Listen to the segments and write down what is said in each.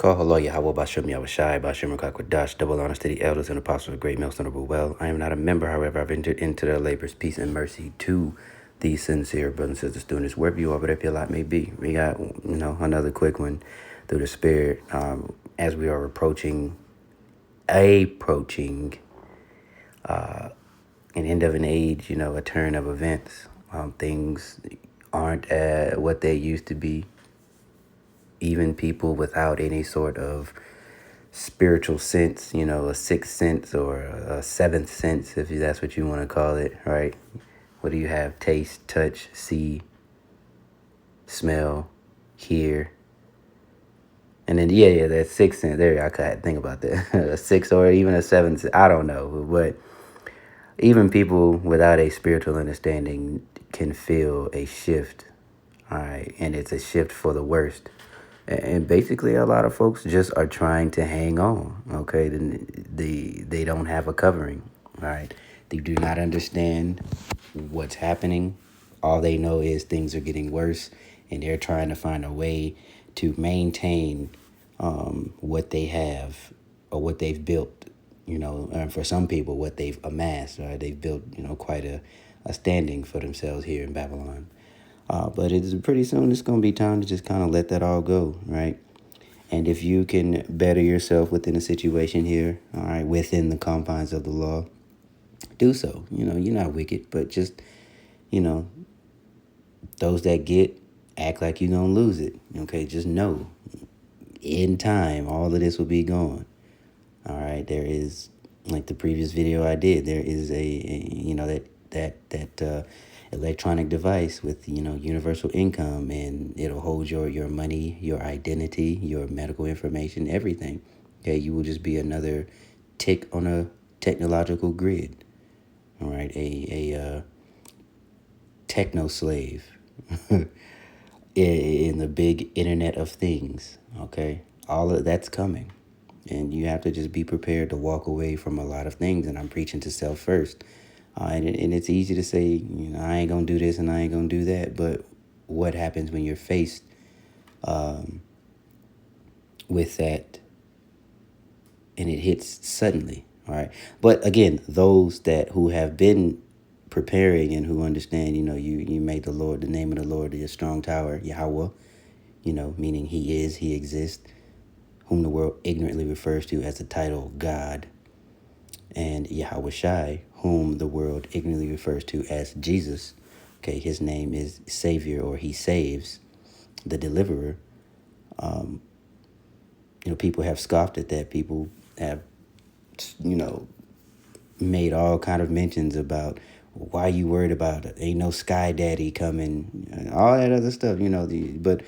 Call hello Yahweh Bashem Yahushai Bashem Rakakwadash, double honors to the elders and apostles of great mills honorable well. I am not a member, however, I've entered into their labors, peace and mercy to these sincere brothers and sisters doing this, wherever you are, whatever your lot may be. We got, another quick one through the spirit, as we are approaching an end of an age, a turn of events. Things aren't what they used to be. Even people without any sort of spiritual sense, a sixth sense or a seventh sense, if that's what you want to call it, right? What do you have? Taste, touch, see, smell, hear. And then, that sixth sense. There, I can't think about that. A sixth or even a seventh, I don't know. But even people without a spiritual understanding can feel a shift, all right? And it's a shift for the worst. And basically, a lot of folks just are trying to hang on, okay? They don't have a covering, all right? They do not understand what's happening. All they know is things are getting worse, and they're trying to find a way to maintain what they have or what they've built, and for some people, what they've amassed, right? They've built, quite a standing for themselves here in Babylon. But it's pretty soon it's going to be time to just kind of let that all go, right? And if you can better yourself within a situation here, all right, within the confines of the law, do so. You're not wicked, but just, those that act like you're going to lose it, okay? Just know, in time, all of this will be gone, all right? There is, like the previous video I did, there is that electronic device with universal income, and it'll hold your money, your identity, your medical information, everything. Okay, you will just be another tick on a technological grid. All right, a techno slave in the big internet of things. Okay, all of that's coming, and you have to just be prepared to walk away from a lot of things. And I'm preaching to self first. And it's easy to say, I ain't going to do this and I ain't going to do that. But what happens when you're faced with that and it hits suddenly, all right? But again, those who have been preparing and who understand, you made the Lord, the name of the Lord, your strong tower, Yahweh, meaning he exists, whom the world ignorantly refers to as the title God, and Yahushai, whom the world ignorantly refers to as Jesus. Okay, his name is Savior, or he saves, the deliverer. People have scoffed at that. People have, made all kind of mentions about why you worried about it. Ain't no Sky Daddy coming, and all that other stuff, but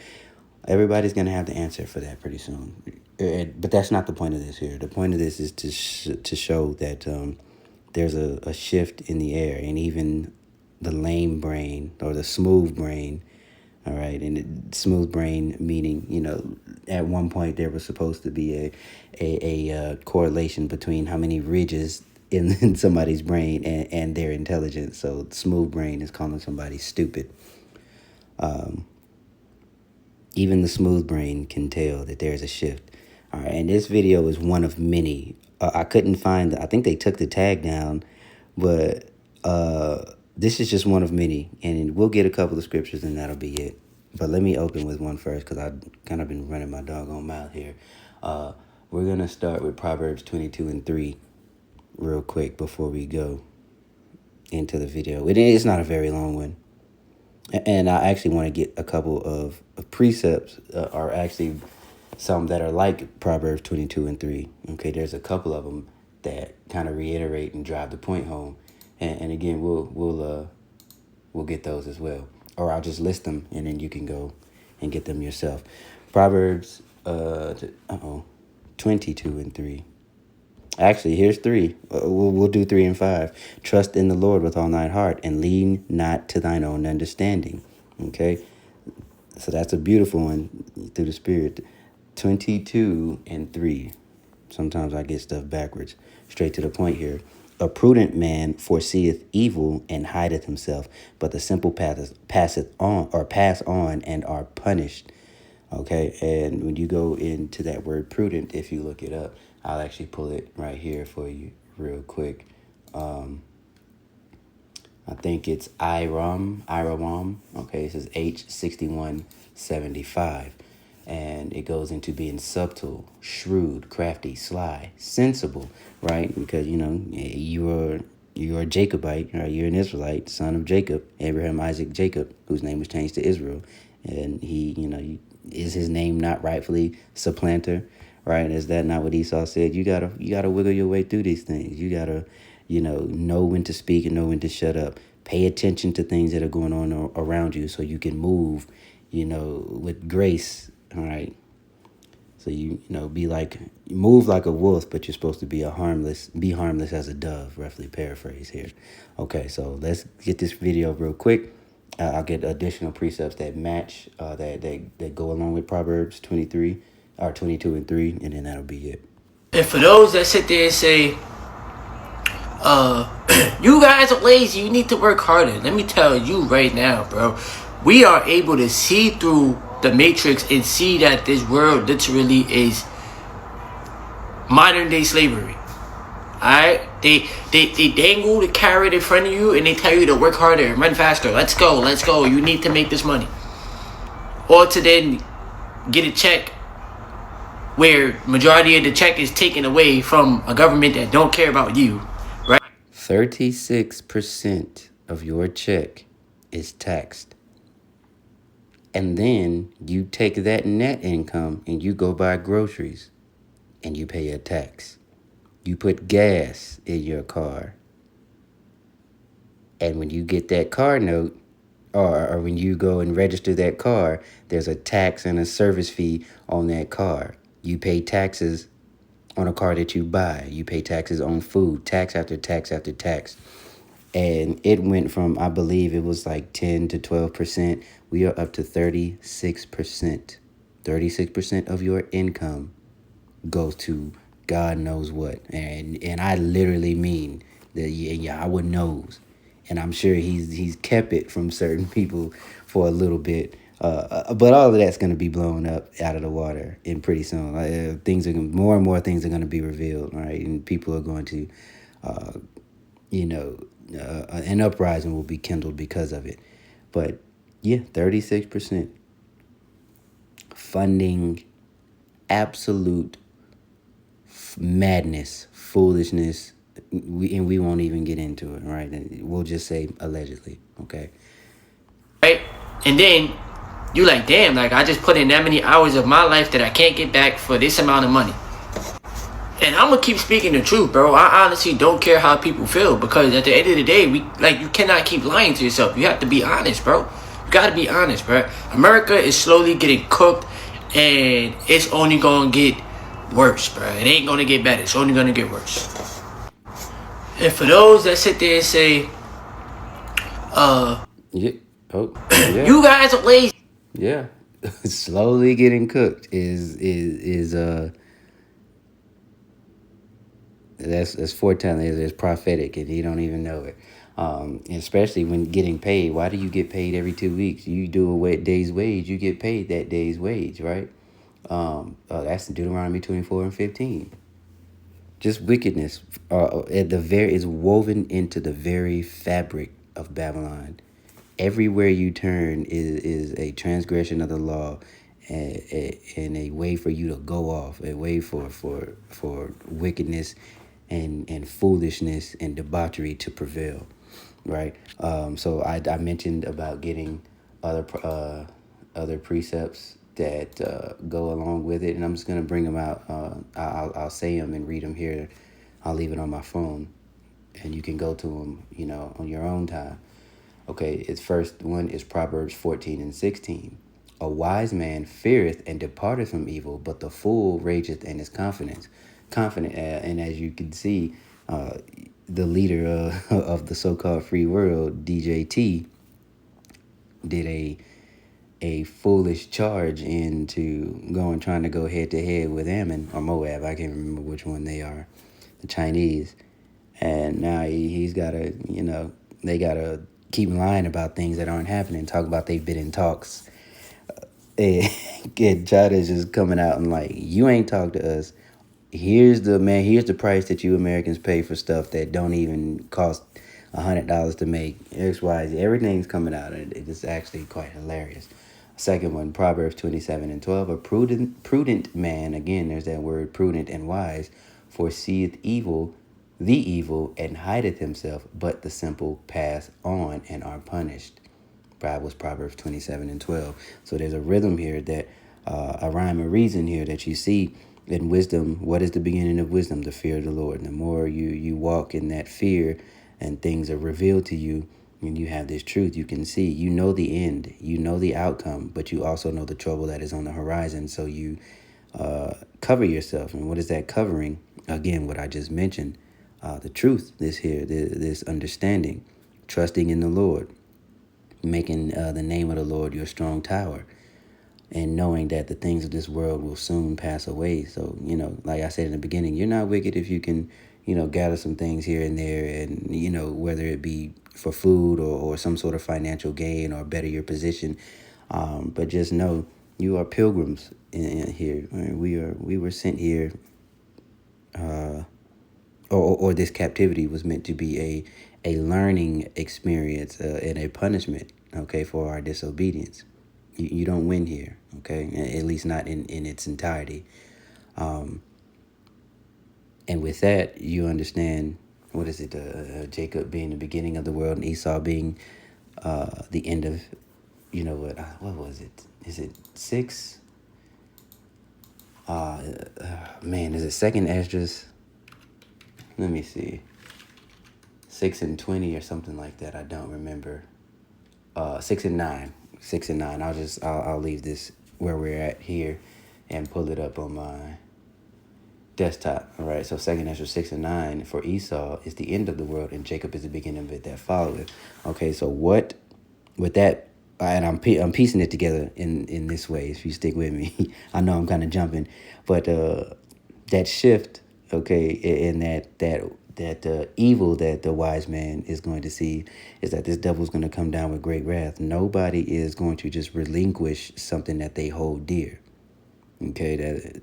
everybody's going to have to answer for that pretty soon. But that's not the point of this here. The point of this is to show that there's a shift in the air, and even the lame brain or the smooth brain, all right, and smooth brain meaning, at one point there was supposed to be a correlation between how many ridges in somebody's brain and their intelligence. So smooth brain is calling somebody stupid. Even the smooth brain can tell that there's a shift. All right, and this video is one of many. I couldn't find, I think they took the tag down, but this is just one of many. And we'll get a couple of scriptures and that'll be it. But let me open with one first, because I've kind of been running my doggone mouth here. We're going to start with Proverbs 22:3 real quick before we go into the video. It's not a very long one. And I actually want to get a couple of precepts, are actually some that are like Proverbs 22:3. Okay, there's a couple of them that kind of reiterate and drive the point home. And again, we'll get those as well, or I'll just list them and then you can go and get them yourself. Proverbs 22:3. Actually, here's 3. We'll do 3 and 5. Trust in the Lord with all thine heart, and lean not to thine own understanding. Okay, so that's a beautiful one through the Spirit. 22:3. Sometimes I get stuff backwards. Straight to the point here. A prudent man foreseeth evil and hideth himself, but the simple pass on and are punished. Okay, and when you go into that word prudent, if you look it up, I'll actually pull it right here for you real quick. I think it's Iram. Okay, it says H6175. And it goes into being subtle, shrewd, crafty, sly, sensible, right? Because, you're a Jacobite, right? You're an Israelite, son of Jacob, Abraham, Isaac, Jacob, whose name was changed to Israel. And is his name not rightfully supplanter, right? Is that not what Esau said? You gotta wiggle your way through these things. You gotta, know when to speak and know when to shut up. Pay attention to things that are going on around you so you can move, with grace, all right? So move like a wolf, but you're supposed to be harmless as a dove, roughly paraphrase here. Okay, so let's get this video real quick. I'll get additional precepts that match, that go along with Proverbs 23, or 22 and 3, and then that'll be it. And for those that sit there and say, you guys are lazy, you need to work harder. Let me tell you right now, bro. We are able to see through the matrix and see that this world literally is modern day slavery. Alright? They dangle the carrot in front of you and they tell you to work harder, run faster, let's go, you need to make this money. Or to then get a check where majority of the check is taken away from a government that don't care about you, right? 36% of your check is taxed. And then you take that net income and you go buy groceries and you pay a tax. You put gas in your car. And when you get that car note, or when you go and register that car, there's a tax and a service fee on that car. You pay taxes on a car that you buy. You pay taxes on food, tax after tax after tax. And it went from, I believe it was like 10 to 12%. We are up to 36%. 36% of your income goes to God knows what. And I literally mean that Yahweh knows. And I'm sure he's kept it from certain people for a little bit. But all of that's going to be blown up out of the water in pretty soon. More and more things are going to be revealed, right? And people are going to, an uprising will be kindled because of it. But yeah, 36% funding absolute madness, foolishness. We won't even get into it, right? We'll just say allegedly, okay? Right? And then you like, damn, like I just put in that many hours of my life that I can't get back for this amount of money. And I'm gonna keep speaking the truth, bro. I honestly don't care how people feel, because at the end of the day, you cannot keep lying to yourself. You have to be honest, bro. You gotta be honest, bro. America is slowly getting cooked, and it's only gonna get worse, bro. It ain't gonna get better. It's only gonna get worse. And for those that sit there and say, yeah. you guys are lazy. Yeah. Slowly getting cooked is that's foretelling. It's prophetic, and you don't even know it. Especially when getting paid. Why do you get paid every 2 weeks? You do a day's wage, you get paid that day's wage, right? That's Deuteronomy 24 and 15. Just wickedness is woven into the very fabric of Babylon. Everywhere you turn is a transgression of the law, and a way for you to go off, a way for wickedness and foolishness and debauchery to prevail, right? So I mentioned about getting other precepts that go along with it, and I'm just gonna bring them out. I'll say them and read them here. I'll leave it on my phone, and you can go to them, on your own time. Okay, its first one is Proverbs 14 and 16. A wise man feareth and departeth from evil, but the fool rageth and is confident. And as you can see, the leader of the so-called free world, DJT, did a foolish charge into trying to go head to head with Ammon or Moab. I can't remember which one they are, the Chinese. And now he's got to, they got to keep lying about things that aren't happening. Talk about they've been in talks. And China's just coming out and like, you ain't talk to us. Here's the price that you Americans pay for stuff that don't even cost $100 to make. XYZ, everything's coming out, and it's actually quite hilarious. Second one, Proverbs 27:12. A prudent man, again, there's that word prudent and wise, foreseeth the evil, and hideth himself, but the simple pass on and are punished. Was Proverbs 27:12. So there's a rhythm here that, a rhyme or reason here that you see in wisdom. What is the beginning of wisdom? The fear of the Lord. And the more you walk in that fear and things are revealed to you, and you have this truth, you can see, you know the end, you know the outcome, but you also know the trouble that is on the horizon. So you cover yourself. And what is that covering? Again, what I just mentioned, the truth, this understanding, trusting in the Lord, making the name of the Lord your strong tower, and knowing that the things of this world will soon pass away. So, like I said in the beginning, you're not wicked if you can, gather some things here and there, and, whether it be for food or some sort of financial gain or better your position. But just know you are pilgrims in here. We were sent here, or this captivity was meant to be a learning experience, and a punishment, okay, for our disobedience. You don't win here, okay, at least not in its entirety. And with that, you understand, what is it, Jacob being the beginning of the world and Esau being the end of, what was it? Is it 6? Man, is it second Esdras? Let me see. 6 and 20 or something like that. I don't remember. 6 and 9. 6 and 9. I'll leave this where we're at here and pull it up on my desktop. All right. So second Ezra 6 and 9, for Esau is the end of the world, and Jacob is the beginning of it that followeth. Okay. So what with that, and I'm piecing it together in this way. If you stick with me, I know I'm kind of jumping, but that shift, okay, in that evil that the wise man is going to see is that this devil is going to come down with great wrath. Nobody is going to just relinquish something that they hold dear. Okay,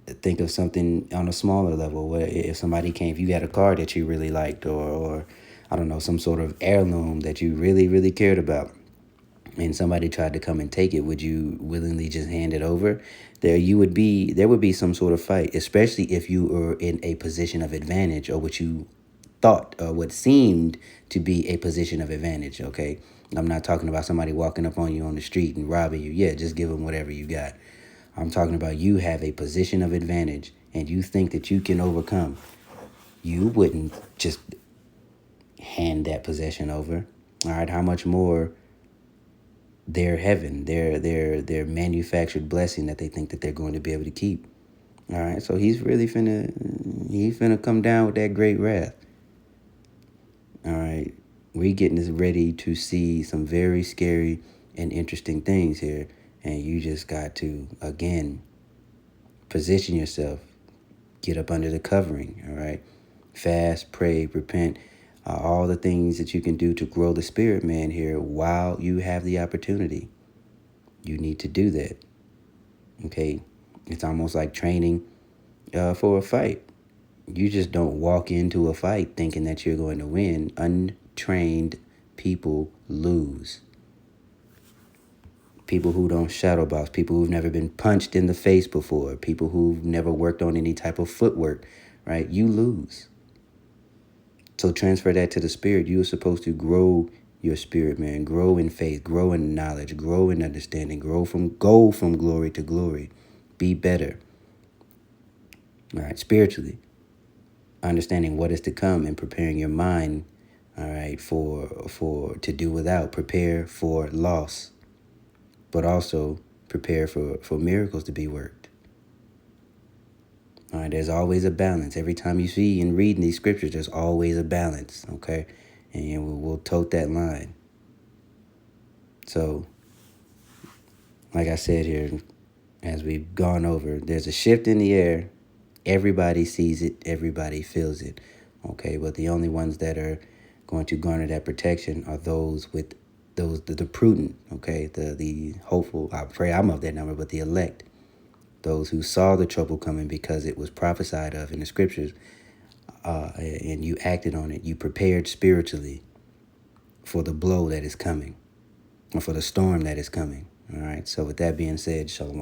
think of something on a smaller level. Where if somebody came, if you had a car that you really liked, or I don't know, some sort of heirloom that you really, really cared about, and somebody tried to come and take it, would you willingly just hand it over? There would be some sort of fight, especially if you were in a position of advantage, or what you thought, or what seemed to be a position of advantage. Okay, I'm not talking about somebody walking up on you on the street and robbing you. Yeah, just give them whatever you got. I'm talking about you have a position of advantage and you think that you can overcome. You wouldn't just hand that possession over. All right, how much more their heaven, their manufactured blessing that they think that they're going to be able to keep. All right, so he's finna come down with that great wrath. All right, we getting this ready to see some very scary and interesting things here, and you just got to, again, position yourself, get up under the covering. All right, fast, pray, repent. All the things that you can do to grow the spirit man here while you have the opportunity. You need to do that. Okay, it's almost like training for a fight. You just don't walk into a fight thinking that you're going to win. Untrained people lose. People who don't shadow box, people who've never been punched in the face before, people who've never worked on any type of footwork, right? You lose. So transfer that to the spirit. You are supposed to grow your spirit, man. Grow in faith, grow in knowledge, grow in understanding, go from glory to glory. Be better. All right, spiritually. Understanding what is to come and preparing your mind, all right, for to do without. Prepare for loss, but also prepare for miracles to be worked. All right, there's always a balance. Every time you see and read in these scriptures, there's always a balance, okay? And we'll tote that line. So, like I said here, as we've gone over, there's a shift in the air. Everybody sees it. Everybody feels it, okay? But the only ones that are going to garner that protection are those with the prudent, okay, the hopeful. I pray I'm of that number, but the elect, those who saw the trouble coming because it was prophesied of in the scriptures, and you acted on it. You prepared spiritually for the blow that is coming, or for the storm that is coming. All right. So with that being said, shalom.